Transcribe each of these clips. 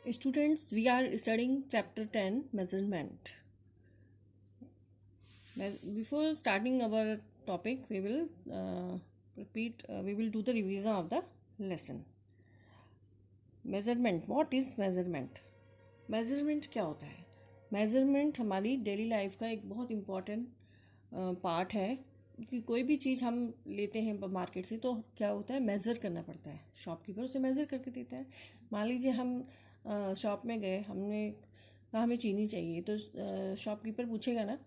Students, we are studying chapter 10 measurement. Before starting our topic, we will we will do the revision of the lesson. Measurement. What is measurement? Measurement क्या होता है? Measurement हमारी daily life का एक बहुत important part है कि कोई भी चीज़ हम लेते हैं मार्केट से तो क्या होता है, मेज़र करना पड़ता है. शॉपकीपर उसे मेज़र करके देता है. मान लीजिए हम शॉप में गए, हमने कहा हमें चीनी चाहिए, तो शॉपकीपर पूछेगा ना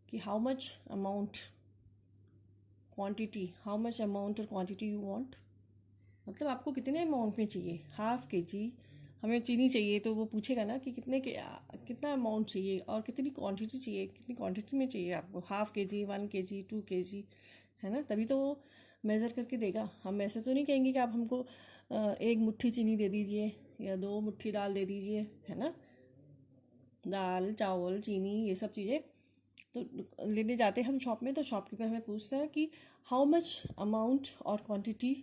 कि how much amount quantity, how much amount और क्वांटिटी यू वांट, मतलब आपको कितने अमाउंट में चाहिए. हाफ के जी हमें चीनी चाहिए तो वो पूछेगा ना कि कितना अमाउंट चाहिए और कितनी क्वांटिटी चाहिए, कितनी क्वांटिटी में चाहिए आपको. हाफ के जी, 1 kg, 2 kg, है ना, तभी तो वो मेज़र करके देगा. हम ऐसे तो नहीं कहेंगे कि आप हमको एक मुट्ठी चीनी दे दीजिए या 2 मुट्ठी दाल दे दीजिए, है ना. दाल, चावल, चीनी, ये सब चीज़ें तो लेने जाते हैं हम शॉप में, तो शॉपकीपर हमें पूछता है कि हाउ मच अमाउंट और quantity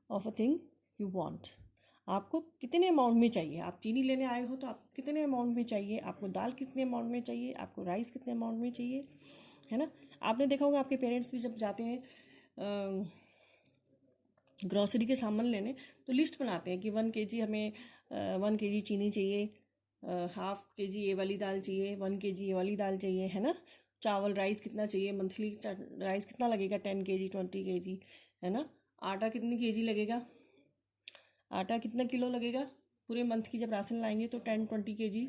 of a thing you want. आपको कितने अमाउंट में चाहिए. आप चीनी लेने आए हो तो आपको कितने अमाउंट में चाहिए, आपको दाल कितने अमाउंट में चाहिए, आपको राइस कितने अमाउंट में चाहिए, है ना. आपने देखा होगा आपके पेरेंट्स भी जब जाते हैं ग्रॉसरी के सामान लेने तो लिस्ट बनाते हैं कि 1 kg हमें 1 kg चीनी चाहिए, हाफ के जी ये वाली दाल चाहिए, 1 kg ये वाली दाल चाहिए, है ना. चावल राइस कितना चाहिए, मंथली राइस कितना लगेगा, 10 kg, 20 kg, है ना. आटा कितनी kg लगेगा, आटा कितना किलो लगेगा. पूरे मंथ की जब राशन लाएंगे तो 10, 20 kg,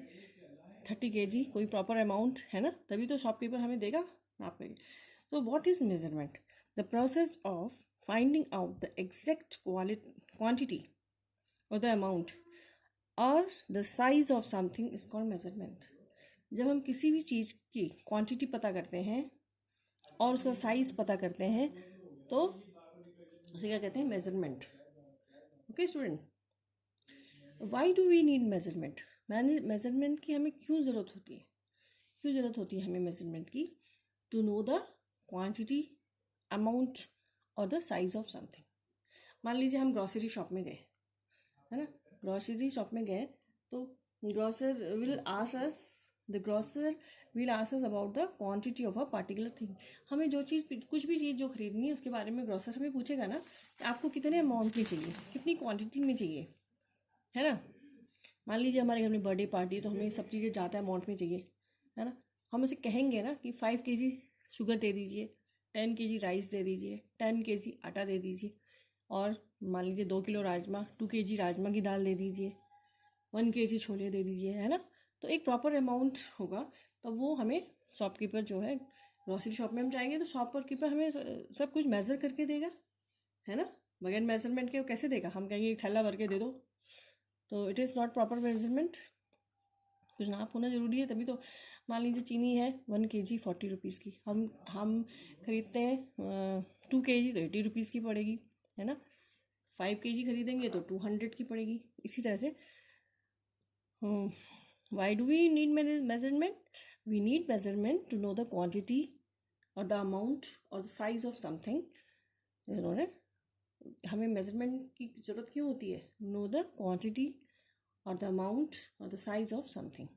30 kg, कोई प्रॉपर अमाउंट, है ना, तभी तो शॉपकीपर हमें देगा नाप के. तो what is measurement? The process of finding out the exact quantity और द अमाउंट और the size of something is called measurement. जब हम किसी भी चीज़ की क्वांटिटी पता करते हैं और उसका साइज पता करते हैं तो उसे क्या कहते हैं, measurement. Okay student, why do we need measurement. Measurement की हमें क्यों ज़रूरत होती है, हमें मेजरमेंट की? To know the quantity, amount और द साइज ऑफ समथिंग. मान लीजिए हम ग्रॉसरी शॉप में गए, है ना, ग्रॉसरी शॉप में गए तो grocer will ask us about the quantity of a particular thing. हमें जो चीज़, कुछ भी चीज़ जो खरीदनी है उसके बारे में ग्रॉसर हमें पूछेगा ना कि आपको कितने अमाउंट में चाहिए, कितनी क्वांटिटी में चाहिए, है ना. मान लीजिए हमारे घर में बर्थडे पार्टी है तो हमें सब चीज़ें ज़्यादा अमाउंट में चाहिए, है ना. हम उसे कहेंगे ना कि 5 kg शुगर दे दीजिए, 10 kg राइस दे दीजिए, 10 kg आटा दे दीजिए, और मान लीजिए 2 किलो राजमा, 2 kg राजमा की दाल दे दीजिए, 1 kg छोले दे दीजिए, है ना. तो एक प्रॉपर अमाउंट होगा. तो वो हमें शॉपकीपर जो है, ग्रॉसरी शॉप में हम जाएंगे तो शॉपकीपर हमें सब कुछ मेज़र करके देगा, है ना. बगैर मेजरमेंट के वो कैसे देगा. हम कहेंगे एक थैला भर के दे दो, तो it is not proper measurement. कुछ नाप होना ज़रूरी है तभी तो. मान लीजिए चीनी है 1 kg 40 रुपीज़ की, हम खरीदते हैं 2 kg तो 80 रुपीज़ की पड़ेगी, है ना. 5 kg खरीदेंगे तो 200 की पड़ेगी. इसी तरह से why do we need measurement? We need measurement to know the quantity और द अमाउंट और the size of something is known है. हमें मेजरमेंट की ज़रूरत क्यों होती है? नो द क्वांटिटी और द अमाउंट और द साइज ऑफ समथिंग.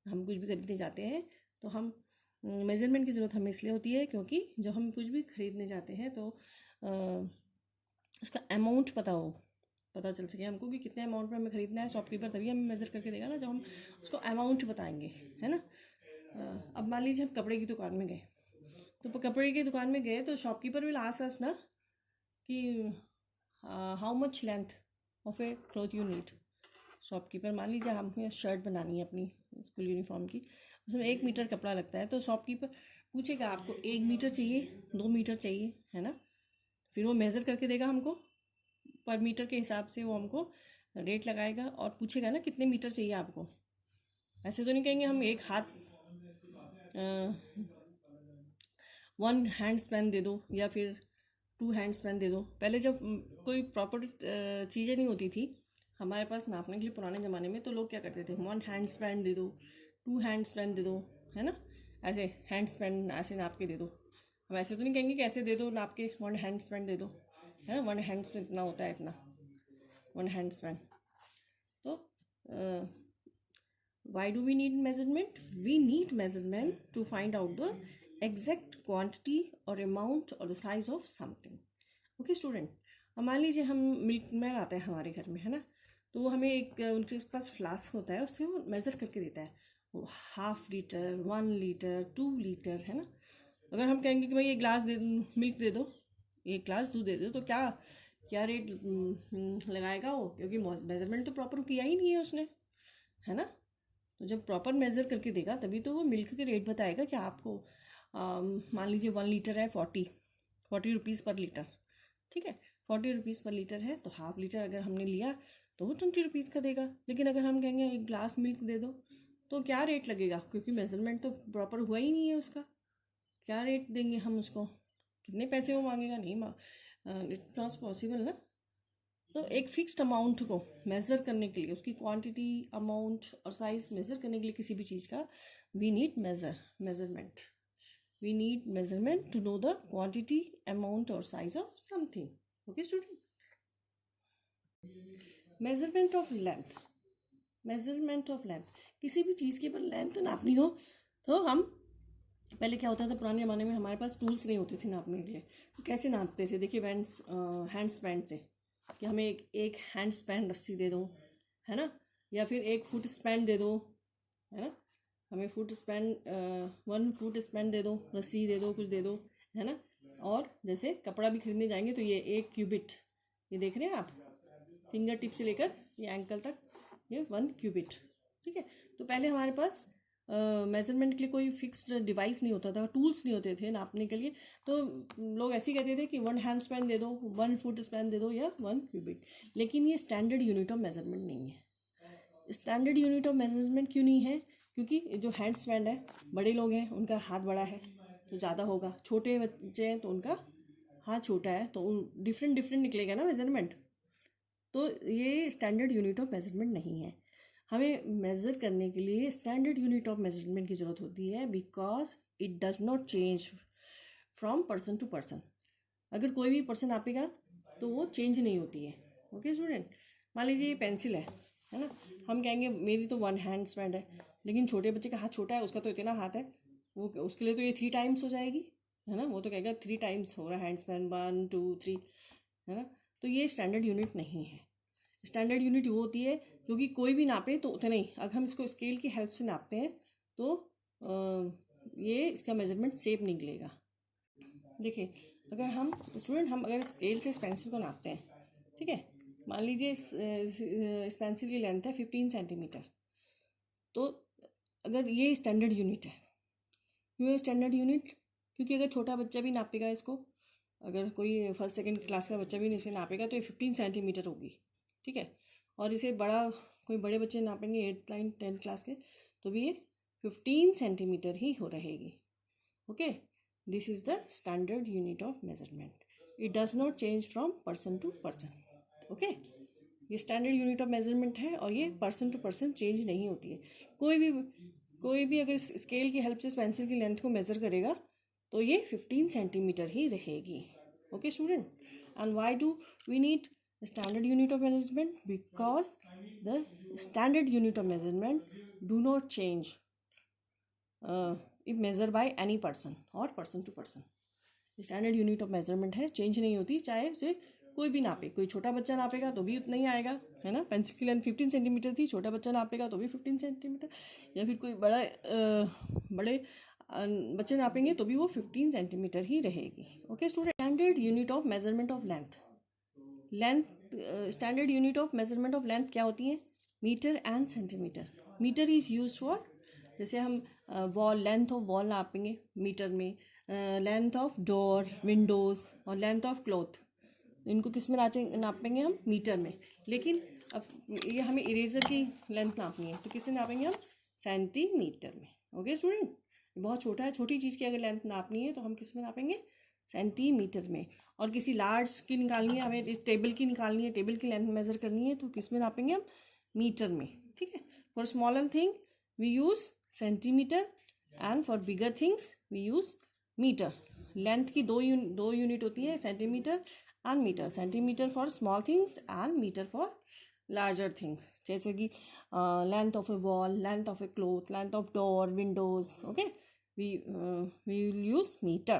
हम कुछ भी खरीदने जाते हैं तो हम मेजरमेंट की ज़रूरत हमें इसलिए होती है क्योंकि जब हम कुछ भी खरीदने जाते हैं तो उसका अमाउंट पता चल सके हमको कि कितने अमाउंट में हमें ख़रीदना है. शॉपकीपर तभी हमें मेज़र करके देगा ना जब हम उसको अमाउंट बताएंगे, है ना. अब मान लीजिए हम कपड़े की दुकान में गए, तो कपड़े की दुकान में गए तो शॉपकीपर विल आस्क अस ना कि how much length of A cloth you need. Shopkeeper, मान लीजिए हमें शर्ट बनानी है अपनी स्कूल यूनिफॉर्म की, उसमें 1 मीटर कपड़ा लगता है, तो शॉपकीपर पूछेगा आपको 1 मीटर चाहिए, 2 मीटर चाहिए, है ना. फिर वो मेज़र करके देगा हमको, पर मीटर के हिसाब से वो हमको रेट लगाएगा और पूछेगा ना कितने मीटर चाहिए आपको. ऐसे तो नहीं कहेंगे हम एक हाथ 1 हैंड स्पैन दे दो या फिर 2 हैंड स्पैन दे दो. पहले जब कोई प्रॉपर चीज़ें नहीं होती थी हमारे पास नापने के लिए पुराने ज़माने में, तो लोग क्या करते थे, 1 हैंड स्पैन दे दो, 2 हैंड स्पैन दे दो, है ना. ऐसे हैंड स्पैन ऐसे नाप के दे दो. हम ऐसे तो नहीं कहेंगे कि ऐसे दे दो नाप के 1 हैंड स्पैन दे दो, है ना. 1 हैंड स्पैन इतना होता है, इतना 1 हैंड स्पैन. तो Why do we need measurement? We need measurement to find out the exact quantity or amount or the size of something. Okay student, अब मान लीजिए हम मिल्क मैन आता है हमारे घर में, है ना, तो वो हमें एक उनके पास फ्लास्क होता है, उससे वो मेज़र करके देता है, वो 1/2 लीटर, 1 लीटर, 2 लीटर, है ना. अगर हम कहेंगे कि भाई एक ग्लास दे, मिल्क दे दो, एक ग्लास दूध दे दो, तो क्या क्या रेट लगाएगा वो, क्योंकि मेजरमेंट तो प्रॉपर किया ही नहीं है उसने, है ना. तो जब प्रॉपर मेज़र करके देगा तभी तो वो मिल्क के रेट बताएगा कि आपको मान लीजिए 1 लीटर है 40 रुपीज़ पर लीटर, ठीक है, 40 रुपीज़ पर लीटर है, तो 1/2 लीटर अगर हमने लिया तो वो 20 रुपीज़ का देगा. लेकिन अगर हम कहेंगे एक ग्लास मिल्क दे दो, तो क्या रेट लगेगा, क्योंकि मेज़रमेंट तो प्रॉपर हुआ ही नहीं है उसका, क्या रेट देंगे हम उसको, कितने पैसे वो मांगेगा, नहीं इट्स नॉट पॉसिबल ना. तो एक फिक्स्ड अमाउंट को मेज़र करने के लिए, उसकी क्वांटिटी, अमाउंट और साइज़ मेज़र करने के लिए किसी भी चीज़ का, we need measurement. We need measurement to know the quantity, amount और size of something. Okay student. Measurement of length. Measurement of length, किसी भी चीज़ की अगर लेंथ नापनी हो तो हम, पहले क्या होता था पुराने ज़माने में, हमारे पास टूल्स नहीं होते थे नापने के लिए, तो कैसे नापते थे, देखिए हैंड स्पैंड से, कि हमें एक हैंड स्पैंड रस्सी दे दो, है ना, या फिर 1 फुट स्पैंड दे दो, है ना, हमें 1 फुट स्पैंड दे दो, रस्सी दे दो, कुछ दे दो, है ना. और जैसे कपड़ा भी खरीदने जाएंगे तो ये 1 क्यूबिट, ये देख रहे हैं आप, फिंगर टिप से लेकर ये एंकल तक, ये 1 क्यूबिट, ठीक है. तो पहले हमारे पास मेज़रमेंट के लिए कोई फिक्स्ड डिवाइस नहीं होता था, टूल्स नहीं होते थे नापने के लिए, तो लोग ऐसे ही कहते थे कि 1 हैंड स्पैन दे दो, 1 फुट स्पैन दे दो, या 1 क्यूबिट. लेकिन ये स्टैंडर्ड यूनिट ऑफ मेज़रमेंट नहीं है. स्टैंडर्ड यूनिट ऑफ मेज़रमेंट क्यों नहीं है, क्योंकि जो हैंड स्पैन है, बड़े लोग हैं उनका हाथ बड़ा है तो ज़्यादा होगा, छोटे बच्चे हैं तो उनका हाथ छोटा है, तो डिफरेंट निकलेगा ना मेज़रमेंट. तो ये स्टैंडर्ड यूनिट ऑफ मेज़रमेंट नहीं है. हमें मेज़र करने के लिए स्टैंडर्ड यूनिट ऑफ मेज़रमेंट की ज़रूरत होती है, because it does not change from person to person. अगर कोई भी पर्सन नापेगा तो वो चेंज नहीं होती है. Okay student. मान लीजिए ये पेंसिल है ना, हम कहेंगे मेरी तो 1 हैंड स्पैंड है, लेकिन छोटे बच्चे का हाथ छोटा है, उसका तो इतना हाथ है, वो उसके लिए तो ये 3 टाइम्स हो जाएगी, है ना, वो तो कहेगा 3 टाइम्स हो रहा है हैंड स्पैन, 1 2 3, है ना. तो ये स्टैंडर्ड यूनिट नहीं है. स्टैंडर्ड यूनिट वो होती है क्योंकि कोई भी नापे तो उतना ही, अगर हम इसको स्केल की हेल्प से नापते हैं तो ये इसका मेज़रमेंट सेम निकलेगा. देखिए, अगर हम स्टूडेंट, हम अगर स्केल से इस पेंसिल को नापते हैं, ठीक है, मान लीजिए इस पेंसिल की लेंथ है 15 सेंटीमीटर, तो अगर ये स्टैंडर्ड यूनिट है, क्यों है स्टैंडर्ड यूनिट, क्योंकि अगर छोटा बच्चा भी नापेगा इसको, अगर कोई फर्स्ट सेकंड क्लास का बच्चा भी इसे नापेगा तो ये 15 सेंटीमीटर होगी, ठीक है. और इसे कोई बड़े बच्चे नापेंगे 8th 9th 10th क्लास के, तो भी ये 15 सेंटीमीटर ही हो रहेगी. Okay, this is the standard unit of measurement. It does not change from person to person. Okay, ये स्टैंडर्ड यूनिट ऑफ मेज़रमेंट है और ये पर्सन टू पर्सन चेंज नहीं होती है. कोई भी अगर स्केल की हेल्प से पेंसिल की लेंथ को मेज़र करेगा तो ये 15 सेंटीमीटर ही रहेगी. Okay student. And why do we need standard unit of measurement? Because the standard unit of measurement do not change if measured by any person or person to person. Standard unit of measurement है, change नहीं होती, चाहे उसे कोई भी नापे. कोई छोटा बच्चा नापेगा तो भी उतना ही आएगा, है ना. पेंसिल की लेंथ 15 सेंटीमीटर थी, छोटा बच्चा नापेगा तो भी 15 सेंटीमीटर, या फिर कोई बड़े बच्चे नापेंगे तो भी वो 15 सेंटीमीटर ही रहेगी. Okay student. Standard unit of measurement of length. Standard unit of measurement of length क्या होती है, metre and centimetre. Metre is use for, जैसे हम वॉल, लेंथ ऑफ वॉल नापेंगे मीटर में, लेंथ ऑफ डोर, विंडोज़ और लेंथ ऑफ क्लॉथ, इनको किस में नापेंगे हम, मीटर में. लेकिन अब ये हमें इरेजर की लेंथ नापनी है तो किससे नापेंगे हम, सेंटीमीटर में. Okay student. बहुत छोटा है, छोटी चीज़ की अगर लेंथ नापनी है तो हम किस में नापेंगे, सेंटीमीटर में. और किसी लार्ज की निकालनी है, हमें इस टेबल की निकालनी है, टेबल की लेंथ मेज़र करनी है, तो किस में नापेंगे हम, मीटर में. ठीक है. For smaller thing we use centimetre and for bigger things we use metre. Length की दो यूनिट होती है, centimetre and metre. Centimetre for small things and metre for larger things, जैसे कि length of a wall, length of a cloth, length of door, windows. Okay, we will use metre.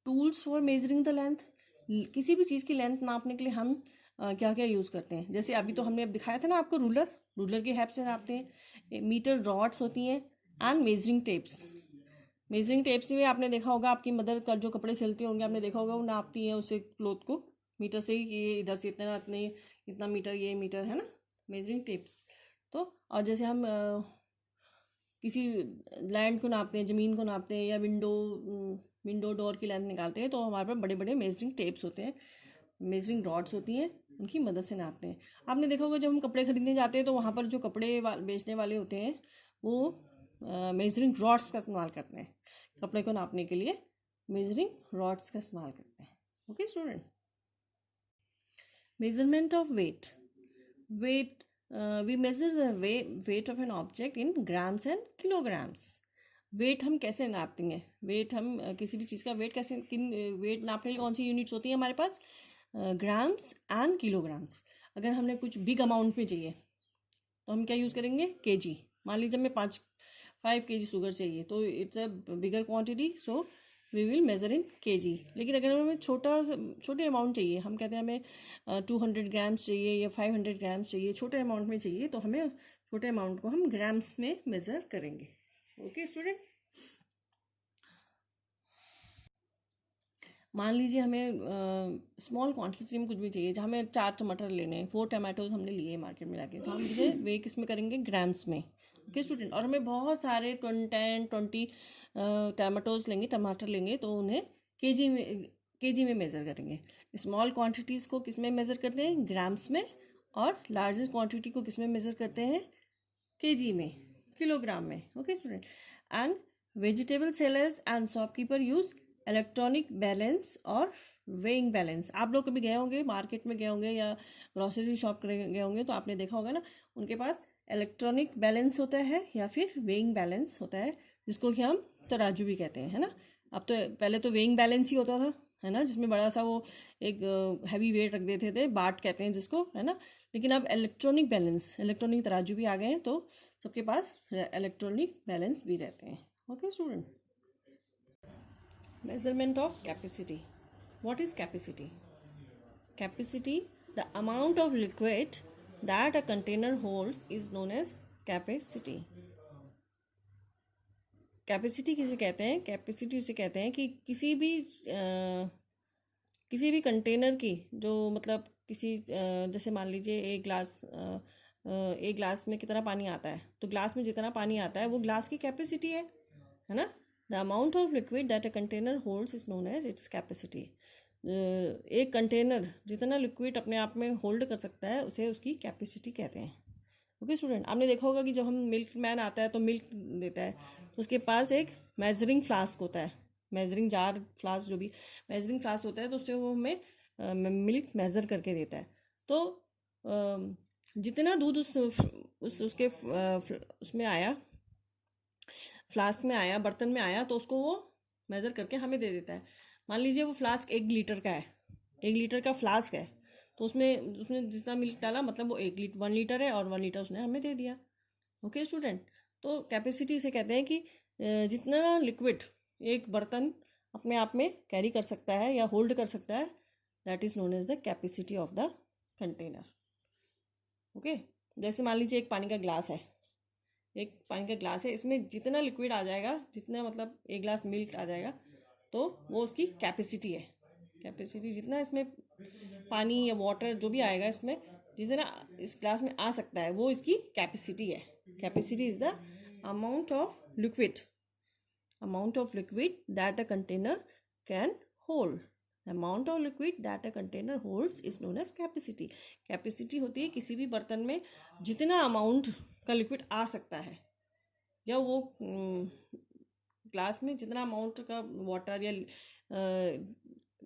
Tools for measuring the length. किसी भी चीज़ की length नापने के लिए हम क्या क्या यूज़ करते हैं. जैसे अभी तो हमने अब दिखाया था ना आपको, रूलर. रूलर की हेल्प से नापते हैं. मीटर रॉड्स होती हैं and measuring tapes. Measuring tapes में आपने देखा होगा, आपकी मदर का जो कपड़े सिलती होंगे आपने देखा होगा, वो नापती हैं उसे क्लोथ को मीटर से ही, ये इधर से इतना इतने इतना मीटर, ये मीटर है ना, मेजरिंग टेप्स. तो और जैसे हम किसी लैंड को नापते हैं, ज़मीन को नापते हैं, या विंडो डोर की लेंथ निकालते हैं, तो हमारे पास बड़े बड़े मेजरिंग टेप्स होते हैं, मेजरिंग रॉड्स होती हैं, उनकी मदद से नापते हैं. आपने देखा होगा जब हम कपड़े खरीदने जाते हैं तो वहाँ पर जो बेचने वाले होते हैं वो मेजरिंग रॉड्स का इस्तेमाल करते हैं. कपड़े को नापने के लिए मेजरिंग रॉड्स का इस्तेमाल करते हैं. Okay student. Measurement of weight. Weight, we measure the weight of an object in grams and kilograms. Weight हम कैसे नापते हैं? वेट हम किसी भी चीज़ का वेट कैसे, वेट नापने के लिए कौन सी यूनिट्स होती हैं हमारे पास? Grams and kilograms. अगर हमने कुछ बिग अमाउंट में चाहिए तो हम क्या यूज़ करेंगे? केजी. मान लीजिए हमें 5 kg शुगर चाहिए, तो it's a bigger quantity, so we will measure in KG. लेकिन अगर हमें छोटे अमाउंट चाहिए, हम कहते हैं हमें 200 ग्राम्स चाहिए या 500 ग्राम्स चाहिए, छोटे अमाउंट में चाहिए, तो हमें छोटे अमाउंट को हम ग्राम्स में मेज़र करेंगे. Okay student. मान लीजिए हमें स्मॉल क्वांटिटी में कुछ भी चाहिए, जहाँ हमें 4 टमाटर लेने हैं, 4 टमाटोज हमने लिए मार्केट में जाके, तो हम इसे वे किस में करेंगे? ग्राम्स में. Okay student. और हमें बहुत सारे 10-20 टमाटर लेंगे, तो उन्हें केजी में मेज़र करेंगे. स्मॉल क्वांटिटीज़ को किस में मेज़र करते हैं? ग्राम्स में. और लार्जेस्ट क्वांटिटी को किस में मेज़र करते हैं? केजी में, किलोग्राम में. Okay student. And vegetable sellers and shopkeeper use electronic balance और वेइंग बैलेंस. आप लोग कभी गए होंगे, मार्केट में गए होंगे या ग्रोसरी शॉप गए होंगे, तो आपने देखा होगा ना, उनके पास इलेक्ट्रॉनिक बैलेंस होता है या फिर वेइंग बैलेंस होता है, जिसको कि हम तराजू भी कहते हैं, है ना. अब तो पहले तो वेइंग बैलेंस ही होता था, है ना, जिसमें बड़ा सा वो एक हैवी वेट रख देते थे, बाट कहते हैं जिसको, है ना. लेकिन अब इलेक्ट्रॉनिक बैलेंस, इलेक्ट्रॉनिक तराजू भी आ गए हैं, तो सबके पास इलेक्ट्रॉनिक बैलेंस भी रहते हैं. Okay student. Measurement of capacity. What is capacity? Capacity, the amount of liquid that a container holds is known as capacity. Capacity किसे कहते हैं? कैपेसिटी उसे कहते हैं कि किसी भी कंटेनर की, जो मतलब किसी जैसे मान लीजिए एक ग्लास में कितना पानी आता है, तो ग्लास में जितना पानी आता है वो ग्लास की कैपेसिटी है ना. The amount of liquid that a container holds is known as its capacity. एक कंटेनर जितना लिक्विड अपने आप में होल्ड कर सकता है उसे उसकी कैपेसिटी कहते हैं. Okay student. आपने देखा होगा कि जब हम मिल्क मैन आता है तो मिल्क देता है, तो उसके पास एक मेजरिंग फ्लास्क होता है, मेजरिंग जार फ्लास्क, जो भी मेजरिंग फ्लास्क होता है, तो उससे वो हमें मिल्क मेज़र करके देता है. तो जितना दूध उसके उसमें आया, फ्लास्क में आया, बर्तन में आया, तो उसको वो मेज़र करके हमें दे देता है. मान लीजिए वो फ्लास्क 1 लीटर का है, 1 लीटर का फ्लास्क है, तो उसमें जितना मिल्क डाला, मतलब वो 1 लीटर है, और 1 लीटर उसने हमें दे दिया. Okay student. तो कैपेसिटी से कहते हैं कि जितना लिक्विड एक बर्तन अपने आप में कैरी कर सकता है या होल्ड कर सकता है, that is known as the capacity of the container. Okay. जैसे मान लीजिए एक पानी का ग्लास है, इसमें जितना लिक्विड आ जाएगा, जितना मतलब 1 ग्लास मिल्क आ जाएगा, तो वो उसकी कैपेसिटी है. कैपेसिटी जितना इसमें पानी या वाटर जो भी आएगा, इसमें जितना इस ग्लास में आ सकता है, वो इसकी कैपेसिटी है. Capacity is the amount of liquid that a container can hold. Amount of liquid that a container holds is known as capacity. Capacity होती है किसी भी बर्तन में जितना अमाउंट का लिक्विड आ सकता है, या वो ग्लास में जितना अमाउंट का वाटर या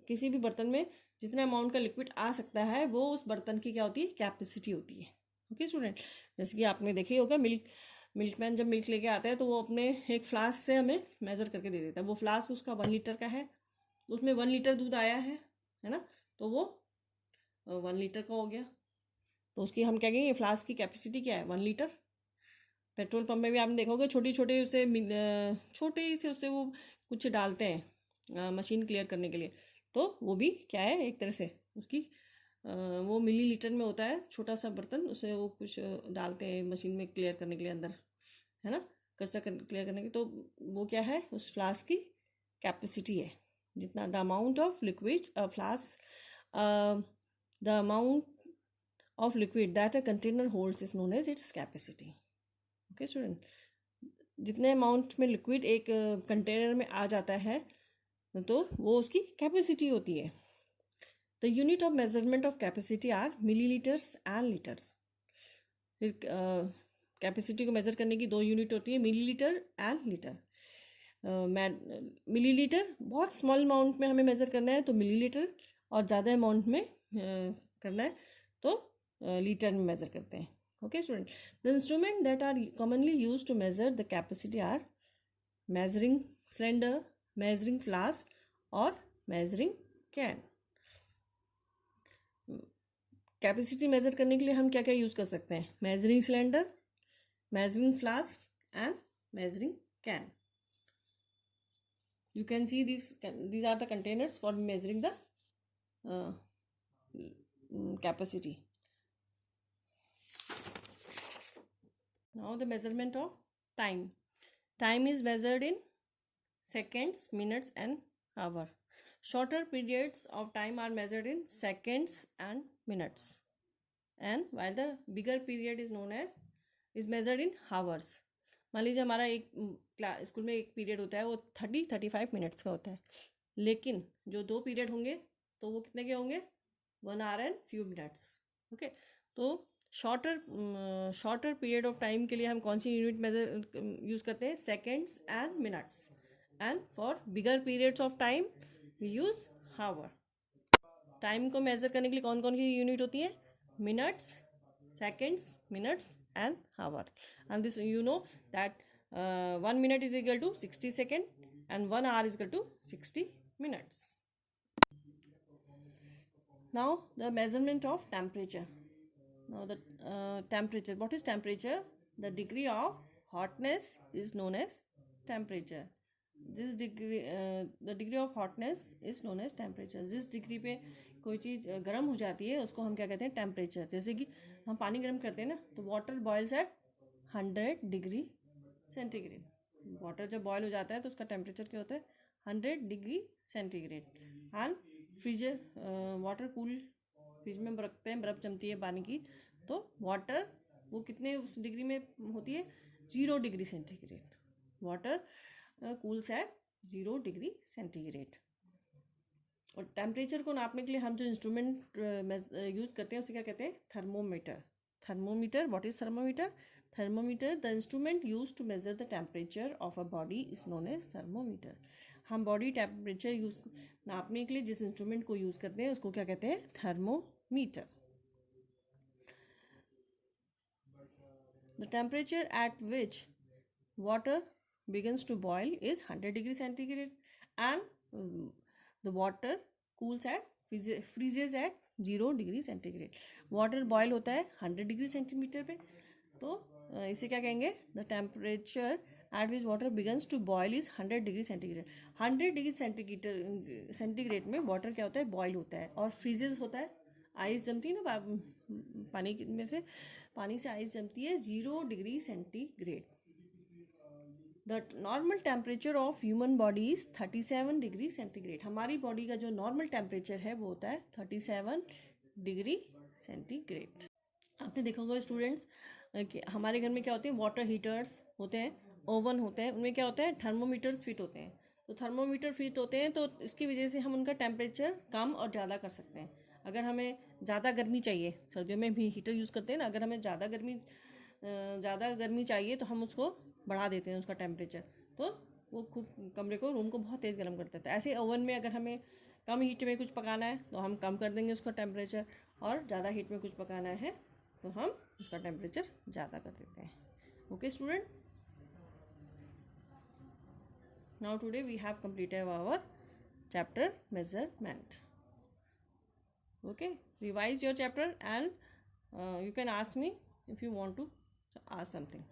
किसी भी बर्तन में जितना अमाउंट का लिक्विड आ सकता है, वो उस बर्तन की क्या होती है? कैपेसिटी होती है. Okay student. जैसे कि आपने देखे ही होगा, मिल्कमैन जब मिल्क लेके आता है तो वो अपने एक फ्लास्क से हमें मेज़र करके दे देता है. वो फ्लास्क उसका 1 लीटर का है, उसमें 1 लीटर दूध आया है ना, तो वो 1 लीटर का हो गया. तो उसकी हम क्या कहेंगे, फ्लास्क की कैपेसिटी क्या है, 1 लीटर। पेट्रोल पंप में भी आपने देखोगे छोटे छोटे उसे छोटे से उसे वो कुछ डालते हैं मशीन क्लियर करने के लिए, तो वो भी क्या है एक तरह से उसकी वो मिलीलीटर में होता है, छोटा सा बर्तन, उसे वो कुछ डालते हैं मशीन में क्लियर करने के लिए अंदर, है ना, कचरा क्लियर करने की। तो वो क्या है, उस फ्लास्क की कैपेसिटी है, जितना the amount of liquid flask the amount of liquid that a container holds is known as its capacity. Okay student, जितने अमाउंट में लिक्विड एक कंटेनर में आ जाता है तो वो उसकी कैपेसिटी होती है। The unit of measurement of capacity are millilitres and litres. फिर कैपेसिटी को मेजर करने की 2 यूनिट होती है, मिलीलीटर एंड लीटर। मिलीलीटर बहुत स्मॉल अमाउंट में हमें मेजर करना है तो मिलीलीटर, और ज़्यादा अमाउंट में करना है तो लीटर में मेजर करते हैं। Okay student, the instrument that are commonly use to measure the capacity are measuring cylinder, measuring flask और मेजरिंग कैन। कैपेसिटी मेजर करने के लिए हम क्या क्या यूज़ कर सकते हैं, measuring cylinder, measuring flask and measuring can. You can see these are the containers for measuring the capacity. Now the measurement of time. Time is measured in seconds, minutes and hour. Shorter periods of time are measured in seconds and minutes, and while the bigger period is known as is measured in hours. मान लीजिए हमारा एक school में एक period होता है वो 35 minutes का होता है, लेकिन जो 2 पीरियड होंगे तो वो कितने के होंगे, 1 our and few minutes. Okay, तो शॉर्टर पीरियड ऑफ टाइम के लिए हम कौन सी यूनिट मेजर यूज़ करते हैं, seconds and minutes, and for bigger periods of time we use hour. Time को मेजर करने के लिए कौन कौन की यूनिट होती है, minutes, seconds, minutes and hour, and this you know that 1 minute is equal to 60 seconds and 1 hour is equal to 60 minutes. Now the measurement of temperature. Now the temperature, what is temperature? The degree of hotness is known as temperature. This degree the degree of hotness is known as temperature. जिस degree पे कोई चीज़ गर्म हो जाती है उसको हम क्या कहते हैं, टेम्परेचर। जैसे कि हम पानी गर्म करते हैं ना, तो water boils at 100 degree centigrade. Water जब बॉयल हो जाता है तो उसका टेम्परेचर क्या होता है, 100 degree centigrade. And freezer, water cool, fridge में रखते हैं, बर्फ़ जमती है पानी की, तो वाटर वो कितने उस डिग्री में होती है, 0 degree centigrade. Water cools at 0 degree centigrade. और टेम्परेचर को नापने के लिए हम जो इंस्ट्रूमेंट यूज़ करते हैं उसे क्या कहते हैं, thermometer. Thermometer, what is thermometer? Thermometer, the instrument use to measure the temperature of a body is known as thermometer. हम बॉडी टेम्परेचर यूज नापने के लिए जिस इंस्ट्रूमेंट को यूज़ करते हैं उसको क्या कहते हैं, thermometer. The temperature at which water begins to boil is 100 degree centigrade, and the water cools at freezes at 0 degree centigrade. Water boil होता है 100 डिग्री सेंटीमीटर पे, तो इसे क्या कहेंगे, the temperature at which water begins to boil is 100 degree centigrade. 100 degree centigrade में water क्या होता है, बॉयल होता है, और फ्रीजेज होता है, आइस जमती है ना पानी में से, पानी से आइस जमती है 0 degree centigrade. The normal temperature of human body is 37 degree centigrade. हमारी बॉडी का जो नॉर्मल टेम्परेचर है वो होता है 37 डिग्री सेंटीग्रेड। आपने देखा होगा स्टूडेंट्स कि हमारे घर में क्या होते हैं, वाटर हीटर्स होते हैं, ओवन होते हैं, उनमें क्या होता है, थर्मोमीटर्स फिट होते हैं। तो थर्मोमीटर फिट होते हैं तो इसकी वजह से हम उनका टेम्परेचर कम और ज़्यादा कर सकते हैं। अगर हमें ज़्यादा गर्मी चाहिए, सर्दियों में भी हीटर यूज़ करते हैं ना, अगर हमें ज़्यादा गर्मी चाहिए तो हम उसको बढ़ा देते हैं उसका टेम्परेचर, तो वो खूब कमरे को, रूम को बहुत तेज़ गर्म कर देता है। ऐसे ओवन में अगर हमें कम हीट में कुछ पकाना है तो हम कम कर देंगे उसका टेम्परेचर, और ज़्यादा हीट में कुछ पकाना है तो हम उसका टेम्परेचर ज़्यादा कर देते हैं। Okay student, now today we have completed our chapter measurement. Okay, revise your chapter and You can ask me if you want to ask something.